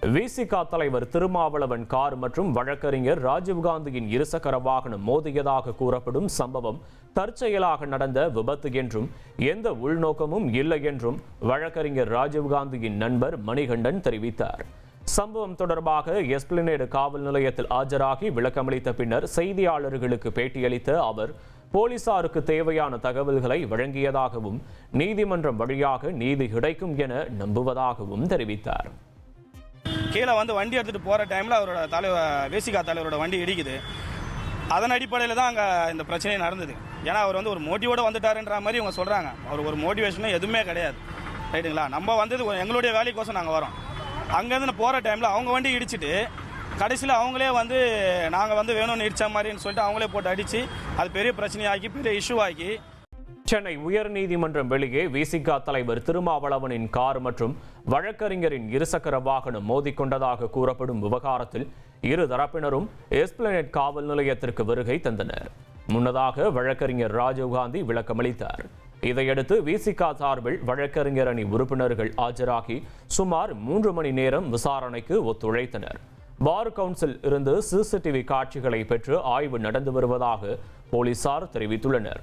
விசிக தலைவர் திருமாவளவன் கார் மற்றும் வழக்கறிஞர் ராஜீவ்காந்தியின் இருசக்கர வாகனம் மோதியதாக கூறப்படும் சம்பவம் தற்செயலாக நடந்த விபத்து என்றும் எந்த உள்நோக்கமும் இல்லை என்றும் வழக்கறிஞர் ராஜீவ்காந்தியின் நண்பர் மணிகண்டன் தெரிவித்தார். சம்பவம் தொடர்பாக எஸ்பிளனேடு காவல் நிலையத்தில் ஆஜராகி விளக்கமளித்த பின்னர் செய்தியாளர்களுக்கு பேட்டியளித்த அவர் போலீசாருக்கு தேவையான தகவல்களை வழங்கியதாகவும் நீதிமன்றம் வழியாக நீதி கிடைக்கும் என நம்புவதாகவும் தெரிவித்தார். கீழே வண்டி எடுத்துகிட்டு போகிற டைமில் அவரோட விசிக தலைவரோட வண்டி இடிக்குது. அதன் அடிப்படையில் தான் அங்கே இந்த பிரச்சனை நடந்தது. ஏன்னா அவர் ஒரு மோட்டிவோடு வந்துட்டாருன்ற மாதிரி இவங்க சொல்கிறாங்க. அவர் ஒரு மோட்டிவேஷனும் எதுவுமே கிடையாது. ரைட்டுங்களா? நம்ம வந்தது எங்களுடைய வேலைக்கோசம் நாங்கள் வரோம். அங்கேருந்து போகிற டைமில் அவங்க வண்டி இடிச்சிட்டு கடைசியில் அவங்களே நாங்கள் வேணும்னு இடித்த மாதிரின்னு சொல்லிட்டு அவங்களே போட்டு அடித்து அது பெரிய பிரச்சனையாக்கி பெரிய இஷ்யூ ஆக்கி சென்னை உயர்நீதிமன்றம் வெளியே விசிக தலைவர் திருமாவளவனின் கார் மற்றும் வழக்கறிஞரின் இருசக்கர வாகனம் மோதிக்கொண்டதாக கூறப்படும் விவகாரத்தில் இரு தரப்பினரும் எஸ்பிளனேட் காவல் நிலையத்திற்கு வருகை தந்தனர். முன்னதாக வழக்கறிஞர் ராஜீவ்காந்தி விளக்கமளித்தார். இதையடுத்து விசிக சார்பில் வழக்கறிஞர் அணி உறுப்பினர்கள் ஆஜராகி சுமார் 3 மணி நேரம் விசாரணைக்கு ஒத்துழைத்தனர். பார் கவுன்சில் இருந்து சிசிடிவி காட்சிகளை பெற்று ஆய்வு நடந்து வருவதாக போலீசார் தெரிவித்துள்ளனர்.